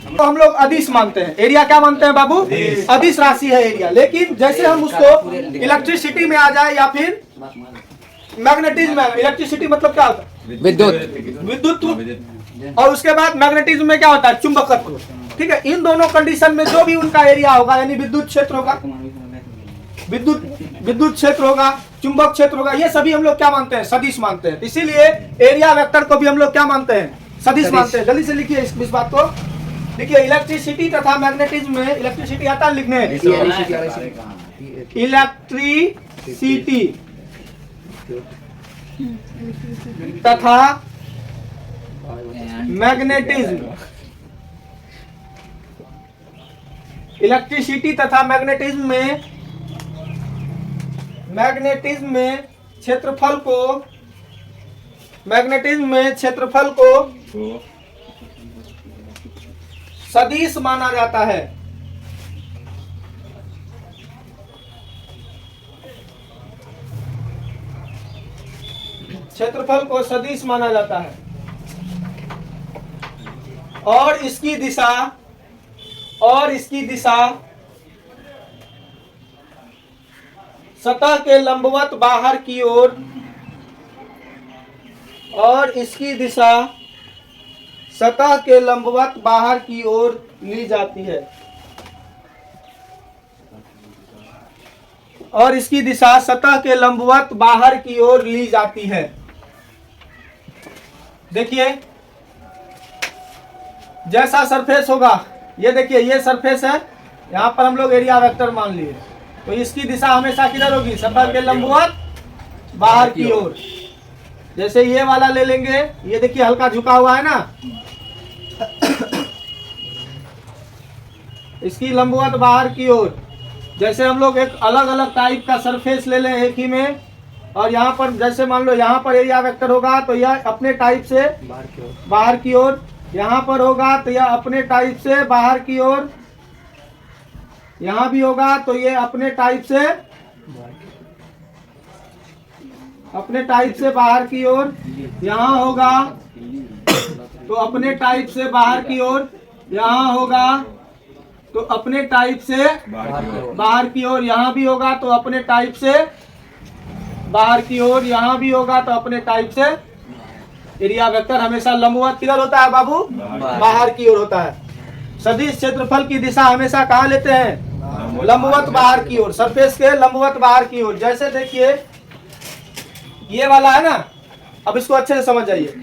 तो हम लोग अदिश मानते हैं, एरिया क्या मानते हैं बाबू? अदिश राशि है एरिया। लेकिन जैसे हम उसको इलेक्ट्रिसिटी में आ जाए या फिर मैग्नेटिज्म में, इलेक्ट्रिसिटी मतलब क्या होता है? विद्युत। और उसके बाद मैग्नेटिज्म में क्या होता है? चुंबकत्व। ठीक है, इन दोनों कंडीशन में जो भी उनका एरिया होगा, यानी विद्युत क्षेत्र होगा, विद्युत क्षेत्र होगा, चुंबक क्षेत्र होगा, ये सभी हम लोग क्या मानते हैं? सदिश मानते हैं। इसीलिए एरिया वेक्टर को भी हम लोग क्या मानते हैं? सदिश मानते हैं। जल्दी से लिखिए इस बात को, देखिए इलेक्ट्रिसिटी तथा मैग्नेटिज्म में, इलेक्ट्रिसिटी आता है लिखने, इलेक्ट्रिसिटी तथा मैग्नेटिज्म, इलेक्ट्रिसिटी तथा मैग्नेटिज्म में क्षेत्रफल को, मैग्नेटिज्म में क्षेत्रफल को सदिश माना जाता है। क्षेत्रफल को सदिश माना जाता है और इसकी दिशा सतह के लंबवत बाहर की ओर, और इसकी दिशा सतह के लंबवत बाहर की ओर ली जाती है, और इसकी दिशा सतह के लंबवत बाहर की ओर ली जाती है। देखिए जैसा सरफेस होगा, ये देखिए ये सरफेस है, यहाँ पर हम लोग एरिया वेक्टर मान लिए, तो इसकी दिशा हमेशा किधर होगी? सतह के लंबवत बाहर की ओर। जैसे ये वाला ले लेंगे, ये देखिए हल्का झुका हुआ है ना, इसकी लंबवत बाहर की ओर। जैसे हम लोग एक अलग अलग टाइप का सरफेस ले लें एक ही में, और यहाँ पर जैसे मान लो यहाँ पर एरिया वेक्टर होगा तो यह अपने टाइप से बाहर की ओर, यहाँ पर होगा तो यह अपने टाइप से बाहर की ओर, यहाँ भी होगा तो ये अपने टाइप से बाहर की ओर, यहाँ होगा तो अपने टाइप से बाहर की ओर, यहाँ होगा तो अपने टाइप से बाहर की ओर, यहाँ भी होगा तो अपने टाइप से बाहर की ओर, यहाँ भी होगा तो अपने टाइप से। एरिया वेक्टर हमेशा लंबवत किधर होता है बाबू? बाहर की ओर होता है। सदिश क्षेत्रफल की दिशा हमेशा कहाँ लेते हैं? लंबवत बाहर की ओर, सरफेस के लंबवत बाहर की ओर। जैसे देखिए ये वाला है ना, अब इसको अच्छे से समझ जाइए।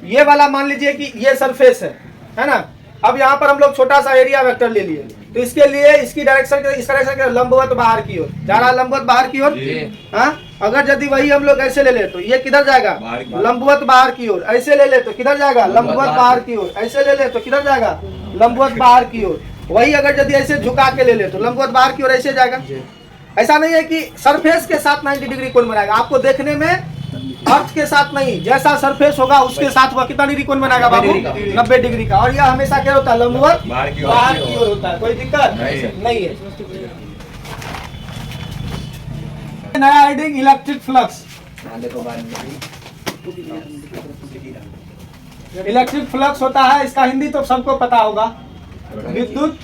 ये वाला मान लीजिए कि ये सरफेस है ना, अब यहाँ पर हम लोग छोटा सा एरिया वेक्टर ले लिए, तो इसके लिए इसकी डायरेक्शन इस डायरेक्शन के लंबवत बाहर की ओर जा रहा है, लंबवत बाहर की ओर। हाँ, अगर यदि वही हम लोग ऐसे ले ले तो ये किधर जाएगा? लंबवत बाहर की ओर। ऐसे ले ले तो किधर जाएगा? लंबवत बाहर की ओर। ऐसे ले ले तो किधर जाएगा? लंबवत बाहर की ओर। वही अगर यदि ऐसे झुका के ले ले तो लंबवत बाहर की ओर ऐसे जाएगा। ऐसा नहीं है कि सरफेस के साथ 90 डिग्री कोण बनाएगा, आपको देखने में अर्थ के साथ नहीं, जैसा सरफेस होगा उसके साथ वह कितना डिग्री कोण बनाएगा बाबू? 90 डिग्री का। और यह हमेशा क्या होता है? लंबवत बाहर की ओर होता है। कोई दिक्कत नहीं है। नया heading electric flux. Electric flux होता है, इसका हिंदी तो सबको पता होगा, विद्युत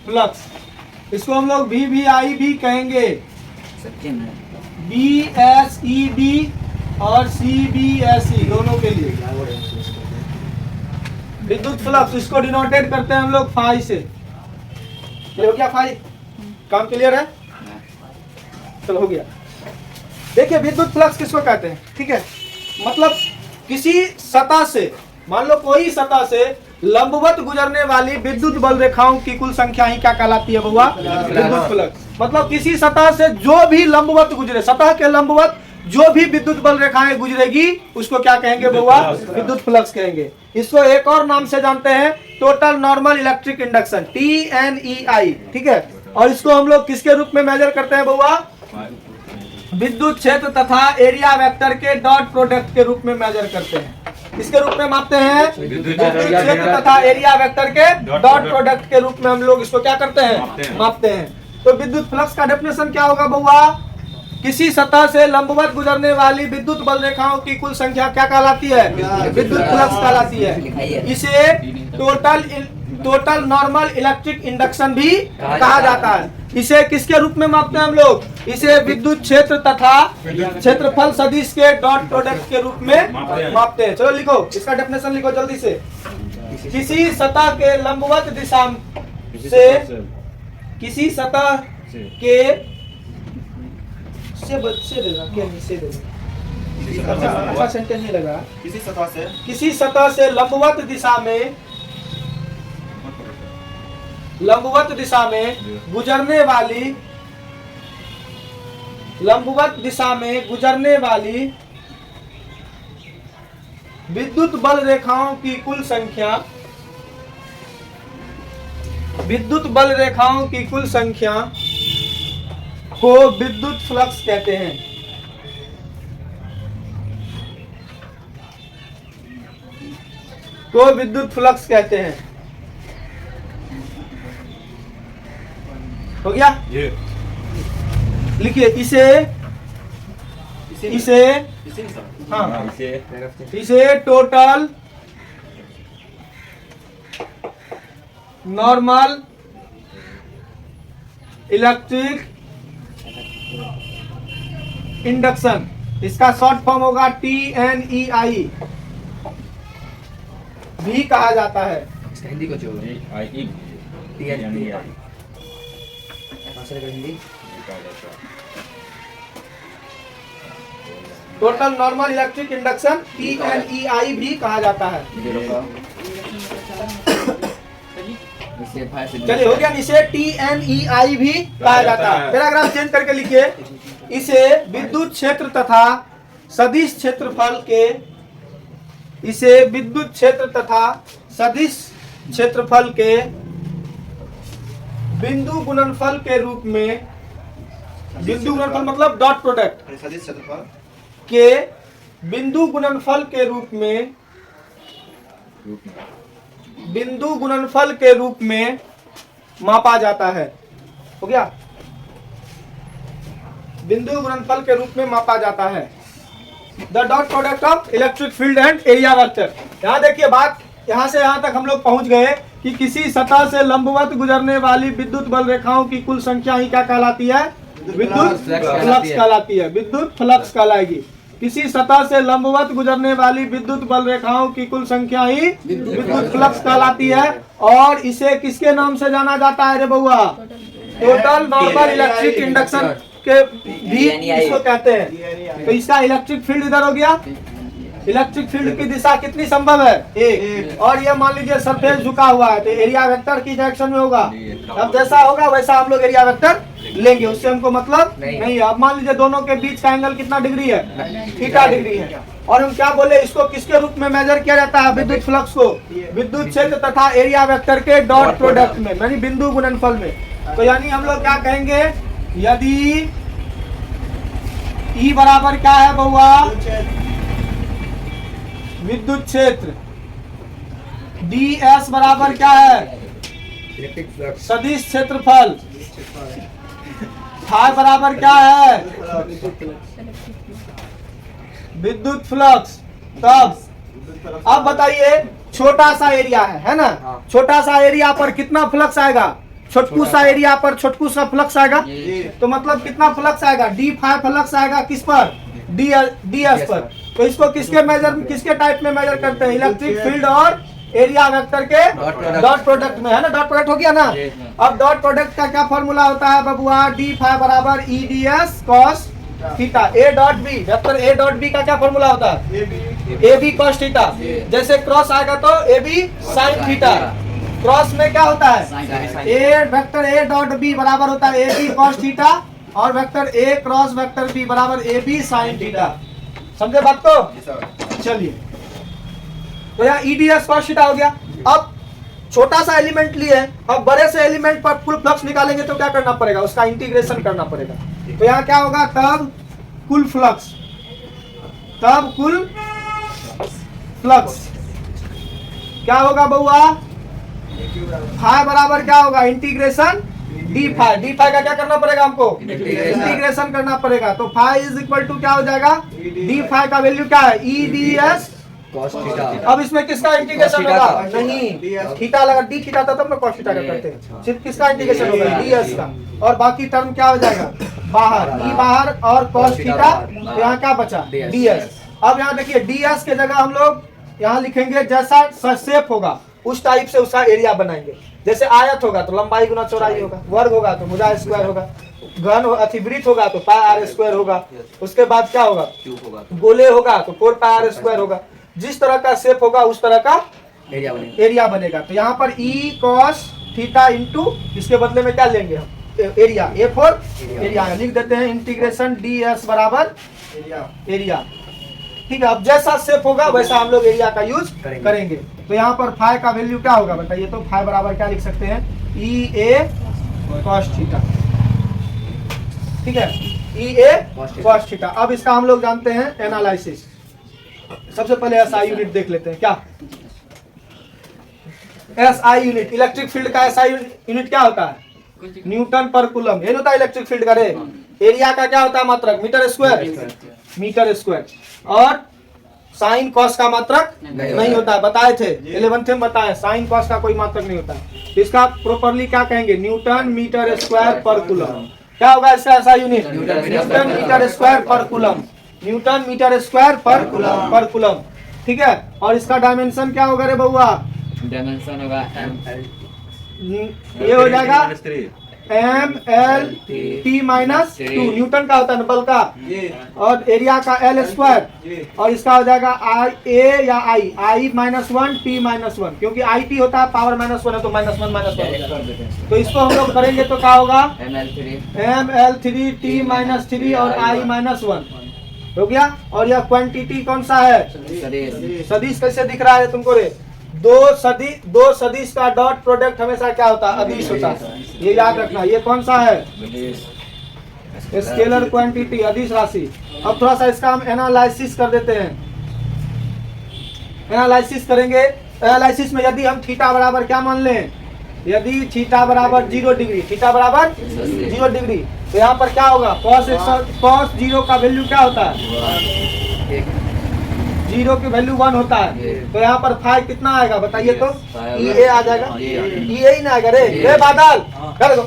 फ्लक्स। इसको हम लोग VVI भी कहेंगे, BSEB और CBSE दोनों के लिए विद्युत फ्लक्स। इसको डिनोटेट करते हैं हम लोग फाई से। हो गया फाई? काम क्लियर है? चलो हो गया। देखिए विद्युत फ्लक्स किसको कहते हैं? ठीक है, मतलब किसी सतह से, मान लो कोई सतह से लंबवत गुजरने वाली विद्युत बल रेखाओं की कुल संख्या ही क्या कहलाती है बउआ? विद्युत फ्लक्स। मतलब किसी सतह से जो भी लंबवत गुजरे, सतह के लंबवत जो भी विद्युत बल रेखाएं गुजरेगी उसको क्या कहेंगे बउआ? विद्युत फ्लक्स कहेंगे। इसको एक और नाम से जानते हैं, total normal electric induction, TNEI। ठीक है, और इसको हम लोग किसके रूप में मेजर करते हैं बउआ? विद्युत क्षेत्र तथा एरिया वेक्टर के डॉट प्रोडक्ट के रूप में मेजर करते हैं। इसके रूप में मापते हैं, विद्युत क्षेत्र तथा एरिया वेक्टर के डॉट प्रोडक्ट के रूप में हम लोग इसको क्या करते हैं? मापते हैं। तो विद्युत फ्लक्स का डेफिनेशन क्या होगा बउआ? किसी सतह से लंबवत गुजरने वाली विद्युत बल रेखाओं की कुल संख्या क्या कहलाती है? विद्युत फ्लक्स कहलाती है। इसे टोटल नॉर्मल इलेक्ट्रिक इंडक्शन भी कहा जाता है। इसे किसके रूप में मापते हैं हम लोग? इसे विद्युत क्षेत्र तथा क्षेत्रफल सदिश के डॉट प्रोडक्ट के रूप में मापते हैं। चलो लिखो, इसका डेफिनेशन लिखो जल्दी से। किसी सतह के लंबवत दिशा से किसी सतह के से देगा क्या नहीं से देगा अच्छा सेंटेंस नहीं लगा। किसी सतह से लंबवत दिशा में गुजरने वाली विद्युत बल रेखाओं की कुल संख्या को विद्युत फ्लक्स कहते हैं। हो गया? लिखिए इसे टोटल नॉर्मल इलेक्ट्रिक इंडक्शन, इसका शॉर्ट फॉर्म होगा TNEI भी कहा जाता है। हिंदी को छोड़ो, total normal electric induction TNEI भी कहा जाता है। चलिए हो गया। इसे TNEI भी कहा जाता है। पैराग्राफ चेंज करके लिखिए, इसे विद्युत क्षेत्र तथा सदिश क्षेत्रफल के बिंदु गुणनफल के रूप में, बिंदु गुणनफल मतलब डॉट प्रोडक्ट के बिंदु गुणनफल के रूप में मापा जाता है। हो गया? बिंदु गुणनफल के रूप में मापा जाता है। The dot product of electric field and area vector. यहाँ देखिए बात, यहाँ से यहाँ तक हम लोग पहुंच गए कि किसी सतह से लंबवत गुजरने वाली विद्युत बल रेखाओं की कुल संख्या ही क्या कहलाती है? विद्युत फ्लक्स कहलाती है। विद्युत फ्लक्स कहलाएगी। किसी सतह से लंबवत गुजरने वाली विद्युत बल रेखाओं की कुल संख्या ही विद्युत फ्लक्स कहलाती है। और इसे किसके नाम से जाना जाता है रे बउआ? टोटल नॉर्मल इलेक्ट्रिक इंडक्शन के भी इसको कहते हैं। तो इसका इलेक्ट्रिक फील्ड इधर हो गया। इलेक्ट्रिक फील्ड की दिशा कितनी संभव है? एक। और ये मान लीजिए सरफेस झुका हुआ है तो एरिया वेक्टर की डायरेक्शन में होगा। अब जैसा होगा वैसा हम लोग एरिया वेक्टर लेंगे, उससे हमको मतलब नहीं है। अब मान लीजिए दोनों के बीच का एंगल कितना डिग्री है? थीटा डिग्री है। और हम क्या बोले, इसको किसके रूप में मेजर किया जाता है? विद्युत फ्लक्स को विद्युत क्षेत्र तथा एरिया वेक्टर के डॉट प्रोडक्ट में, यानी बिंदु गुणनफल में। तो यानी हम लोग क्या कहेंगे, यदि E बराबर क्या है बउआ? विद्युत क्षेत्र। DS बराबर क्या है? सदिश क्षेत्रफल। फाई बराबर क्या है? विद्युत फ्लक्स। तब अब बताइए, छोटा सा एरिया है ना? छोटा सा एरिया पर कितना फ्लक्स आएगा? छोटकू सा एरिया पर छोटकू सा फ्लक्स आएगा। तो मतलब कितना फ्लक्स आएगा? D5 फ्लक्स आएगा किस पर? DS पर। तो इसको किसके टाइप में मेजर करते हैं? इलेक्ट्रिक फील्ड और एरिया वेक्टर के डॉट प्रोडक्ट में, है ना? डॉट प्रोडक्ट हो गया ना? अब डॉट प्रोडक्ट का क्या फॉर्मूला होता है बबुआ? D5 बराबर EDS cos theta. A dot B, vector A dot B का क्या फॉर्मूला होता है? AB cos theta. जैसे क्रॉस आएगा तो AB sin थीटा। क्रॉस में क्या होता है? वेक्टर A डॉट B बराबर होता है AB cos थीटा और vector A cross vector B बराबर AB sin थीटा। समझे बात को? चलिए, तो यहाँ EDS cos थीटा हो गया। अब छोटा सा एलिमेंट लिए, अब बड़े से एलिमेंट पर कुल फ्लक्स निकालेंगे तो क्या करना पड़ेगा? उसका इंटीग्रेशन करना पड़ेगा। तो यहाँ क्या होगा? तब कुल फ्लक्स क्या होगा बउआ? फाई बराबर क्या होगा? इंटीग्रेशन डी फाई का क्या करना पड़ेगा हमको, इंटीग्रेशन करना पड़ेगा। तो फाई इज इक्वल टू क्या हो जाएगा, डी फाई का वैल्यू क्या है, E D S cos theta. अब इसमें किसका इंटीग्रेशन होगा, नहीं थीटा लगा, डी थीटा था तब ना cos थीटा का करते हैं, सिर्फ किसका इंटीग्रेशन होगा, डी एस का, और बाकी टर्म क्या हो जाएगा बाहर, ई बाहर और cos थीटा, तो यहाँ क्या बचा डी एस। अब यहाँ देखिए डी एस के जगह हम लोग यहाँ लिखेंगे जैसा शेप होगा उस टाइप से उसका एरिया बनाएंगे। जैसे आयत होगा तो लंबाई गुना चौड़ाई होगा, वर्ग होगा तो भुजा स्क्वायर होगा, घन अतिवृत्त होगा तो पाई आर स्क्वायर होगा, उसके बाद क्या होगा क्यूब होगा, गोले होगा तो 4 पाई आर स्क्वायर होगा। जिस तरह का शेप होगा उस तरह का एरिया बनेगा। तो यहाँ पर ई कॉस थीटा इंटू इसके बदले में क्या लेंगे हम एरिया, ए फॉर एरिया लिख देते हैं, इंटीग्रेशन डी एस बराबर एरिया। ठीक है, अब जैसा शेप होगा वैसा हम लोग एरिया का यूज करेंगे। तो यहाँ पर फाई का वैल्यू क्या होगा बताइए, तो फाई बराबर क्या लिख सकते हैं, ई ए कॉस थीटा। ठीक है, ई ए कॉस थीटा। अब इसका हम लोग जानते हैं एनालिसिस। सबसे पहले एसआई यूनिट देख लेते हैं। क्या एसआई यूनिट, इलेक्ट्रिक फील्ड का एसआई यूनिट क्या होता है, न्यूटन पर कूलम। ये होता है इलेक्ट्रिक फील्ड का रे। एरिया का क्या होता है मात्रक, मीटर स्क्वायर, और साइन कॉस का मात्रक नहीं होता है, बताए थे 11th में बताए, साइन कॉस का कोई मात्रक नहीं होता है। तो इसका प्रॉपर्ली क्या कहेंगे, न्यूटन मीटर स्क्वायर पर कूलम। क्या होगा इसका ऐसा यूनिट, न्यूटन मीटर स्क्वायर पर कूलम, न्यूटन मीटर स्क्वायर पर कूलम। ठीक है, और इसका डायमेंशन क्या होगा रे बउआ, डायमेंशन होगा ये हो जाएगा M L T minus 2, Newton का होता है बल का, और एरिया का एल स्क्वायर, और इसका हो जाएगा आई ए या आई माइनस 1 टी माइनस 1, क्योंकि आई टी होता है पावर -1 है तो -1 तो इसको हम लोग करेंगे तो क्या होगा एम एल 3 टी माइनस 3 और आई -1 हो गया। और यह क्वांटिटी कौन सा है, सदिश कैसे दिख रहा है तुमको रे, दो सदिश का डॉट प्रोडक्ट हमेशा क्या होता है, अदिश होता है, ये याद रखना। ये कौन सा है, स्केलर क्वांटिटी, अदिश राशि। अब थोड़ा सा इसका हम एनालिसिस कर देते हैं। एनालिसिस करेंगे, एनालिसिस में यदि हम थीटा बराबर क्या मान लें, यदि थीटा बराबर 0 डिग्री, थीटा बराबर 0 डिग्री, तो यहाँ पर क्या होगा, कॉस 0 का वैल्यू क्या होता है, 0 की वैल्यू 1 होता है। तो यहाँ पर फाई कितना आएगा बताइए, तो ई ए आ जाएगा, ई ए ही ना आएगा रे बादल, कर दो।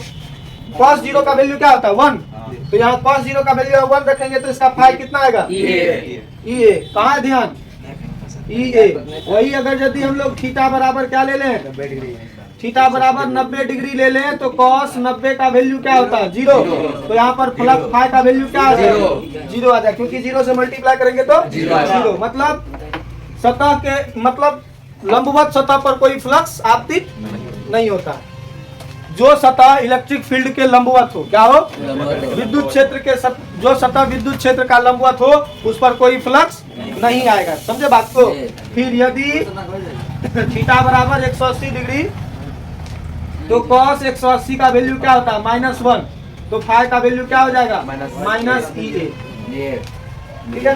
कॉस 0 का वैल्यू क्या होता है 1, तो यहाँ कॉस 0 का वैल्यू 1 रखेंगे तो इसका फाई कितना आएगा, ई ए। कहाँ है ध्यान, ई ए। वही अगर यदि हम लोग थीटा बराबर क्या ले लें, थीटा बराबर 90 डिग्री ले लें तो कॉस 90 का वैल्यू क्या होता है 0, तो यहाँ पर फ्लक्स फाई का वैल्यू क्या आ जाएगा 0 आ जाएगा, क्योंकि 0 से मल्टीप्लाई करेंगे तो 0। मतलब सतह के मतलब लंबवत सतह पर कोई फ्लक्स आपतित नहीं होता। जो सतह इलेक्ट्रिक फील्ड के लंबवत हो, क्या हो, विद्युत क्षेत्र के जो सतह विद्युत क्षेत्र का लंबवत हो उस पर कोई फ्लक्स नहीं आएगा, समझे बात को। फिर यदि थीटा बराबर 180 डिग्री तो कॉस 180 का वैल्यू क्या होता है -1, तो फाई का वैल्यू क्या हो जाएगा -E A। ठीक है,